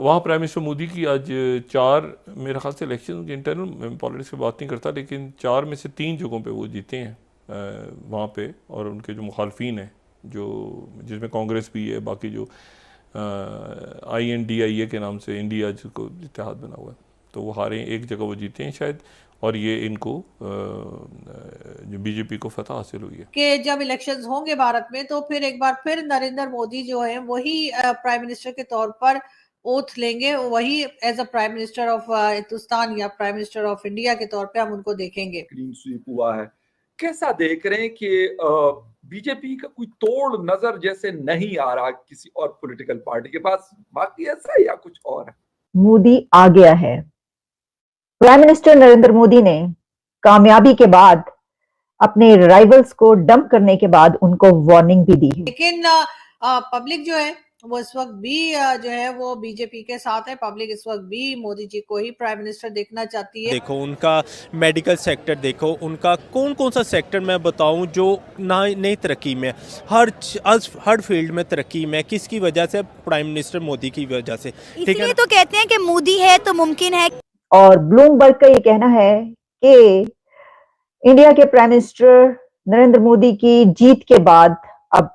वहाँ prime minister Modi की आज 4 मेरे ख्याल से इलेक्शन के इंटरनल पॉलिटिक्स की बात नहीं करता, लेकिन 4 में से 3 जगहों पे वो जीते हैं वहाँ पे। और उनके जो मुखालफिन हैं, जो जिसमें कांग्रेस भी है, बाकी जो INDIA के नाम से इंडिया जिसको इत्तेहाद बना हुआ है, तो वो हारे, एक जगह वो जीते हैं शायद। और ये इनको जो बीजेपी को फतह हासिल हुई है कि जब इलेक्शंस होंगे भारत में तो फिर एक बार फिर नरेंद्र मोदी जो है वही प्राइम मिनिस्टर के तौर पर ओथ लेंगे, वही as a prime minister of Hindustan या प्राइम मिनिस्टर ऑफ इंडिया के तौर पे हम उनको देखेंगे। क्लीन स्वीप हुआ है, कैसा देख रहे हैं कि बीजेपी का कोई तोड़ नजर जैसे नहीं आ रहा किसी और पॉलिटिकल पार्टी के पास, बाकी ऐसा है या कुछ और है? मोदी आ गया है। प्राइम मिनिस्टर नरेंद्र मोदी ने कामयाबी के बाद अपने राइवल्स को डंप करने के बाद उनको वार्निंग भी दी है। लेकिन पब्लिक जो है वो इस वक्त भी जो है वो बीजेपी के साथ है। पब्लिक इस वक्त भी मोदी जी को ही प्राइम मिनिस्टर देखना चाहती है। देखो उनका मेडिकल सेक्टर, देखो उनका कौन कौन सा सेक्टर मैं बताऊं जो नई तरक्की में, हर फील्ड में तरक्की में, किसकी वजह से? प्राइम मिनिस्टर मोदी की वजह से। इसलिए तो कहते हैं कि मोदी है तो मुमकिन है। और ब्लूमबर्ग का ये कहना है कि इंडिया के प्राइम मिनिस्टर नरेंद्र मोदी की जीत के बाद अब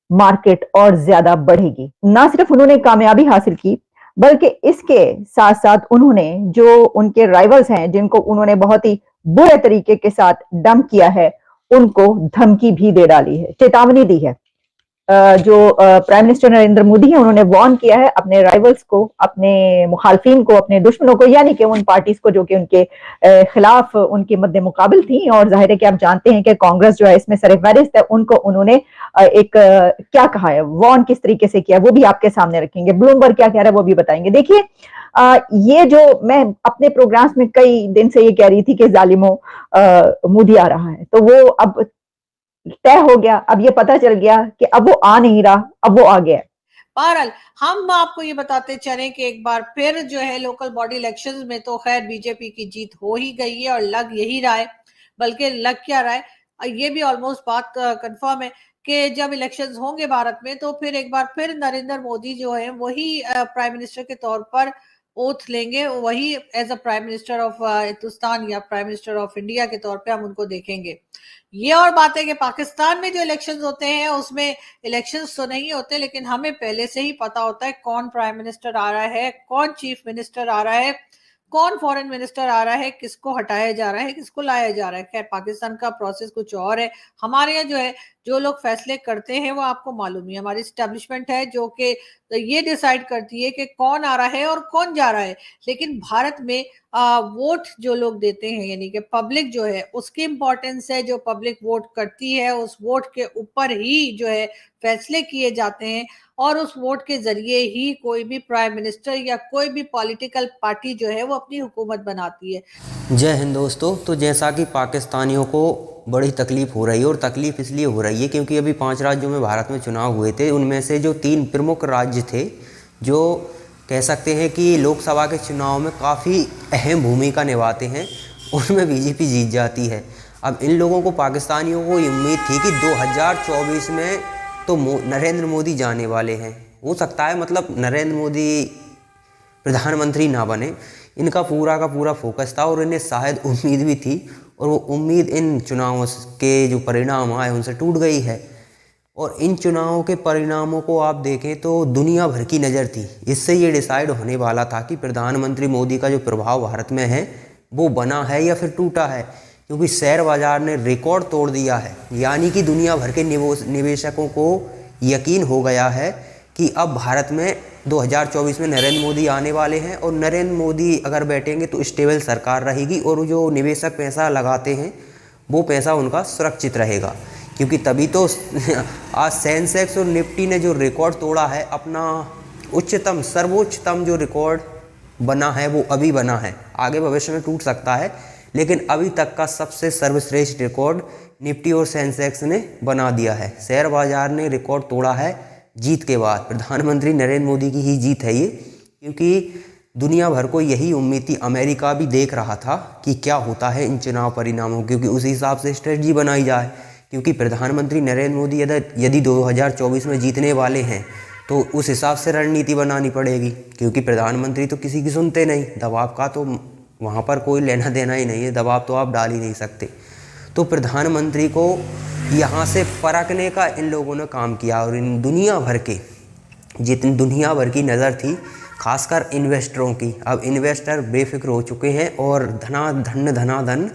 मार्केट और ज्यादा बढ़ेगी। ना सिर्फ उन्होंने कामयाबी हासिल की, बल्कि इसके साथ साथ उन्होंने जो उनके राइवल्स हैं, जिनको उन्होंने बहुत ही बुरे तरीके के साथ डंप किया है, उनको धमकी भी दे डाली है, चेतावनी दी है। जो प्राइम मिनिस्टर नरेंद्र मोदी है, उन्होंने वार्न किया है अपने राइवल्स को, अपने मुखालफिन को, अपने दुश्मनों को, यानी कि उन पार्टीज को जो कि उनके खिलाफ उनके मद्दे मुकाबिल थी। और जाहिर है कि आप जानते हैं कि कांग्रेस जो है इसमें सरफहरिस्त है, उनको उन्होंने एक क्या कहा है, वार्न किस तरीके से किया, वो भी आपके सामने रखेंगे। ब्लूमबर्ग क्या कह रहा है वो भी बताएंगे। देखिए, ये जो मैं अपने प्रोग्राम्स में कई दिन से ये कह रही थी कि जालिमों मोदी आ रहा है, तो वो अब तय हो गया। अब ये पता चल गया कि अब वो आ नहीं रहा, अब वो आ गया। बहरहाल हम आपको ये बताते चलें कि एक बार फिर जो है लोकल बॉडी इलेक्शंस में तो खैर बीजेपी की जीत हो ही गई है और लग यही रहा है। बल्कि लग क्या रहा है, ये भी ऑलमोस्ट बात कंफर्म है कि जब इलेक्शंस होंगे भारत में तो फिर एक बार फिर नरेंद्र मोदी जो है वही प्राइम मिनिस्टर के तौर पर ओथ लेंगे, वही as a prime minister of Hindustan या प्राइम मिनिस्टर ऑफ इंडिया के तौर पे हम उनको देखेंगे। ये और बात है कि पाकिस्तान में जो इलेक्शंस होते हैं उसमें इलेक्शंस तो नहीं होते, लेकिन हमें पहले से ही पता होता है कौन प्राइम मिनिस्टर आ रहा है, कौन चीफ मिनिस्टर आ रहा है, कौन फॉरेन मिनिस्टर आ रहा है, किसको हटाया जा रहा है, किसको लाया जा रहा है। खैर पाकिस्तान का प्रोसेस कुछ और है। हमारे यहाँ जो है जो लोग फैसले करते हैं वो आपको मालूम ही, हमारी स्टैब्लिशमेंट है जो कि ये डिसाइड करती है कि कौन आ रहा है और कौन जा रहा है। लेकिन भारत में वोट जो लोग देते हैं, यानी कि पब्लिक जो है उसकी इंपॉर्टेंस है। जो पब्लिक वोट करती है उस वोट के ऊपर ही जो है फैसले किए जाते हैं और उस वोट के जरिए ही कोई भी प्राइम मिनिस्टर या कोई भी पॉलिटिकल पार्टी जो है वो अपनी हुकूमत बनाती है। जय हिंद दोस्तों। तो जैसा कि पाकिस्तानियों को बड़ी तकलीफ हो रही है, और तकलीफ इसलिए हो रही है क्योंकि अभी 5 राज्यों में भारत में चुनाव हुए थे, उनमें से जो 3 प्रमुख राज्य थे जो कह सकते हैं कि लोकसभा के चुनाव में काफ़ी अहम भूमिका निभाते हैं, उनमें बीजेपी जीत जाती है। अब इन लोगों को, पाकिस्तानियों को ये उम्मीद थी कि 2024 में तो नरेंद्र मोदी जाने वाले हैं। हो सकता है मतलब नरेंद्र मोदी प्रधानमंत्री ना बने, इनका पूरा का पूरा फोकस था और इन्हें शायद उम्मीद भी थी, और वो उम्मीद इन चुनावों के जो परिणाम आए उनसे टूट गई है। और इन चुनावों के परिणामों को आप देखें तो दुनिया भर की नज़र थी। इससे ये डिसाइड होने वाला था कि प्रधानमंत्री मोदी का जो प्रभाव भारत में है वो बना है या फिर टूटा है, क्योंकि शेयर बाजार ने रिकॉर्ड तोड़ दिया है। यानी कि दुनिया भर के निवेशकों को यकीन हो गया है कि अब भारत में 2024 में नरेंद्र मोदी आने वाले हैं, और नरेंद्र मोदी अगर बैठेंगे तो स्टेबल सरकार रहेगी और जो निवेशक पैसा लगाते हैं वो पैसा उनका सुरक्षित रहेगा। क्योंकि तभी तो आज सेंसेक्स और निफ्टी ने जो रिकॉर्ड तोड़ा है, अपना उच्चतम सर्वोच्चतम जो रिकॉर्ड बना है वो अभी बना है, आगे भविष्य में टूट सकता है, लेकिन अभी तक का सबसे सर्वश्रेष्ठ रिकॉर्ड निफ्टी और सेंसेक्स ने बना दिया है। शेयर बाजार ने रिकॉर्ड तोड़ा है जीत के बाद। प्रधानमंत्री नरेंद्र मोदी की ही जीत है ये, क्योंकि दुनिया भर को यही उम्मीद थी। अमेरिका भी देख रहा था कि क्या होता है इन चुनाव परिणामों, क्योंकि उसी हिसाब से स्ट्रेटजी बनाई जाए। क्योंकि प्रधानमंत्री नरेंद्र मोदी यदि 2024 में जीतने वाले हैं तो उस हिसाब से रणनीति बनानी पड़ेगी, क्योंकि प्रधानमंत्री तो किसी की सुनते नहीं, दबाव का तो वहाँ पर कोई लेना देना ही नहीं है, दबाव तो आप डाल ही नहीं सकते। तो प्रधानमंत्री को यहाँ से परखने का इन लोगों ने काम किया, और इन दुनिया भर के जितनी दुनिया भर की नज़र थी खासकर इन्वेस्टरों की, अब इन्वेस्टर बेफिक्र हो चुके हैं और धनाधन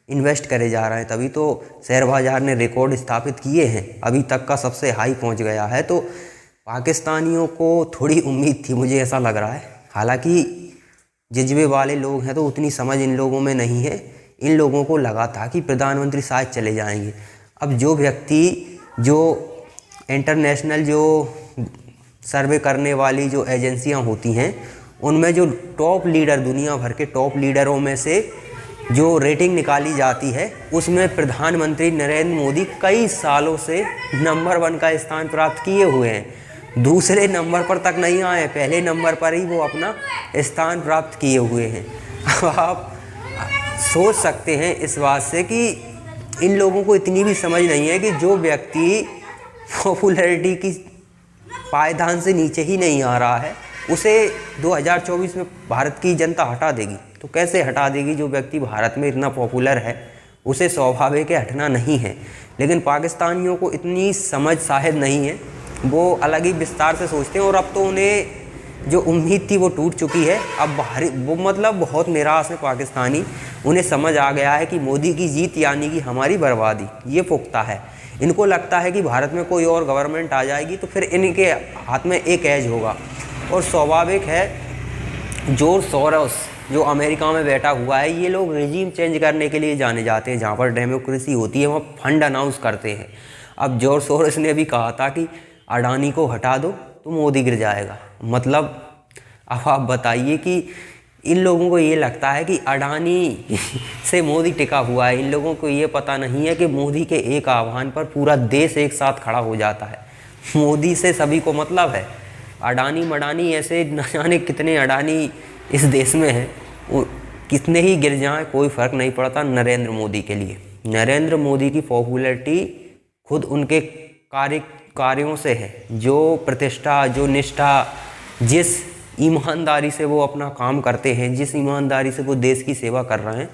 इन्वेस्ट करे जा रहे हैं, तभी तो शेयर बाज़ार ने रिकॉर्ड स्थापित किए हैं, अभी तक का सबसे हाई पहुंच गया है। तो पाकिस्तानियों को थोड़ी उम्मीद थी, मुझे ऐसा लग रहा है, हालांकि जज्बे वाले लोग हैं तो उतनी समझ इन लोगों में नहीं है। इन लोगों को लगा था कि प्रधानमंत्री शायद चले जाएंगे। अब जो व्यक्ति, जो इंटरनेशनल जो सर्वे करने वाली जो एजेंसियां होती हैं, उनमें जो टॉप लीडर, दुनिया भर के टॉप लीडरों में से जो रेटिंग निकाली जाती है, उसमें प्रधानमंत्री नरेंद्र मोदी कई सालों से नंबर 1 का स्थान प्राप्त किए हुए हैं, दूसरे नंबर पर तक नहीं आए, पहले नंबर पर ही वो अपना स्थान प्राप्त किए हुए हैं। अब आप सोच सकते हैं इस बात से कि इन लोगों को इतनी भी समझ नहीं है कि जो व्यक्ति पॉपुलैरिटी की पायदान से नीचे ही नहीं आ रहा है, उसे 2024 में भारत की जनता हटा देगी। तो कैसे हटा देगी? जो व्यक्ति भारत में इतना पॉपुलर है उसे स्वाभाविक है हटना नहीं है। लेकिन पाकिस्तानियों को इतनी समझ शायद नहीं है, वो अलग ही विस्तार से सोचते हैं, और अब तो उन्हें जो उम्मीद थी वो टूट चुकी है। अब वो मतलब बहुत निराश है पाकिस्तानी, उन्हें समझ आ गया है कि मोदी की जीत यानी कि हमारी बर्बादी, ये पुख्ता है। इनको लगता है कि भारत में कोई और गवर्नमेंट आ जाएगी तो फिर इनके हाथ में एक एज होगा, और स्वाभाविक है जॉर्ज सोरोस जो अमेरिका में बैठा हुआ है, ये लोग रिजीम चेंज करने के लिए जाने जाते हैं, जहाँ पर डेमोक्रेसी होती है वहाँ फंड अनाउंस करते हैं। अब जॉर्ज सोरोस ने भी कहा था कि अडानी को हटा दो तो मोदी गिर जाएगा। मतलब अब आप बताइए कि इन लोगों को ये लगता है कि अडानी से मोदी टिका हुआ है, इन लोगों को ये पता नहीं है कि मोदी के एक आह्वान पर पूरा देश एक साथ खड़ा हो जाता है। मोदी से सभी को मतलब है, अडानी मडानी ऐसे न जाने कितने अडानी इस देश में हैं, कितने ही गिर जाएं कोई फ़र्क नहीं पड़ता नरेंद्र मोदी के लिए। नरेंद्र मोदी की पॉपुलैरिटी खुद उनके कार्यों से है, जो प्रतिष्ठा, जो निष्ठा, जिस ईमानदारी से वो अपना काम करते हैं, जिस ईमानदारी से वो देश की सेवा कर रहे हैं,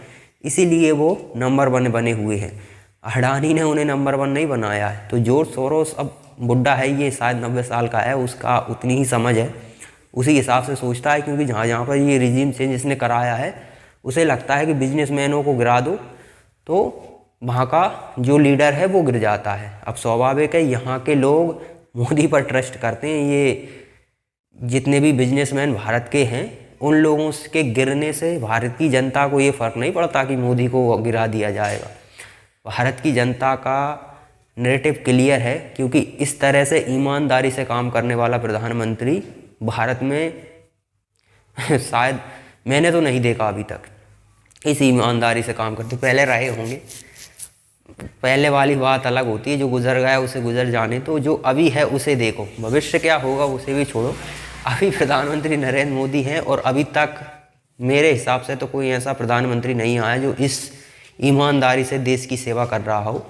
इसीलिए वो नंबर 1 बने हुए हैं। अडानी ने उन्हें नंबर 1 नहीं बनाया है। तो जॉर्ज सोरोस अब बुढ़ा है, ये शायद 90 साल का है, उसका उतनी ही समझ है, उसी हिसाब से सोचता है, क्योंकि जहाँ पर ये रिजीम चेंज इसने कराया है उसे लगता है कि बिजनेसमैनों को गिरा दो तो वहाँ का जो लीडर है वो गिर जाता है। अब स्वाभाविक है यहाँ के लोग मोदी पर ट्रस्ट करते हैं, ये जितने भी बिजनेसमैन भारत के हैं उन लोगों के गिरने से भारत की जनता को ये फ़र्क नहीं पड़ता कि मोदी को गिरा दिया जाएगा। भारत की जनता का नैरेटिव क्लियर है, क्योंकि इस तरह से ईमानदारी से काम करने वाला प्रधानमंत्री भारत में शायद मैंने तो नहीं देखा अभी तक। इस ईमानदारी से काम करते, पहले रहे होंगे, पहले वाली बात अलग होती है, जो गुजर गया उसे गुजर जाने, तो जो अभी है उसे देखो, भविष्य क्या होगा उसे भी छोड़ो। अभी प्रधानमंत्री नरेंद्र मोदी हैं, और अभी तक मेरे हिसाब से तो कोई ऐसा प्रधानमंत्री नहीं आया जो इस ईमानदारी से देश की सेवा कर रहा हो,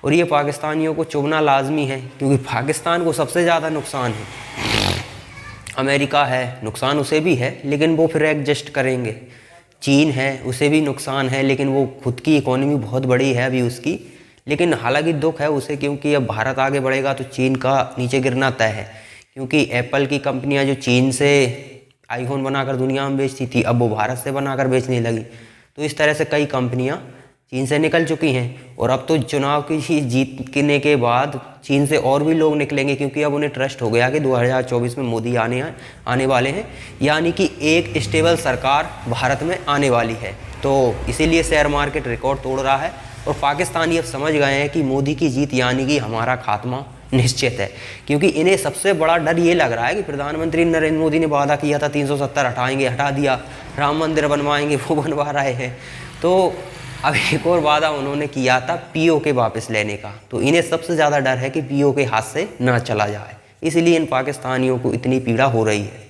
और ये पाकिस्तानियों को चुभना लाजमी है, क्योंकि पाकिस्तान को सबसे ज़्यादा नुकसान है। अमेरिका है, नुकसान उसे भी है, लेकिन वो फिर एडजस्ट करेंगे। चीन है, उसे भी नुकसान है, लेकिन वो खुद की इकोनॉमी बहुत बड़ी है अभी उसकी, लेकिन हालांकि दुख है उसे, क्योंकि अब भारत आगे बढ़ेगा तो चीन का नीचे गिरना तय है। क्योंकि एप्पल की कंपनियां जो चीन से आईफोन बनाकर दुनिया में बेचती थी, अब वो भारत से बनाकर बेचने लगी। तो इस तरह से कई कंपनियां चीन से निकल चुकी हैं, और अब तो चुनाव की जीतने के बाद चीन से और भी लोग निकलेंगे, क्योंकि अब उन्हें ट्रस्ट हो गया कि 2024 में मोदी आने वाले हैं, यानी कि एक स्टेबल सरकार भारत में आने वाली है। तो इसीलिए शेयर मार्केट रिकॉर्ड तोड़ रहा है, और पाकिस्तानी अब समझ गए हैं कि मोदी की जीत यानी कि हमारा खात्मा निश्चित है। क्योंकि इन्हें सबसे बड़ा डर ये लग रहा है कि प्रधानमंत्री नरेंद्र मोदी ने वादा किया था 370 हटाएंगे, हटा दिया, राम मंदिर बनवाएंगे, वो बनवा रहे हैं। तो अब एक और वादा उन्होंने किया था पीओके वापस लेने का, तो इन्हें सबसे ज़्यादा डर है कि पीओके हाथ से ना चला जाए, इसलिए इन पाकिस्तानियों को इतनी पीड़ा हो रही है।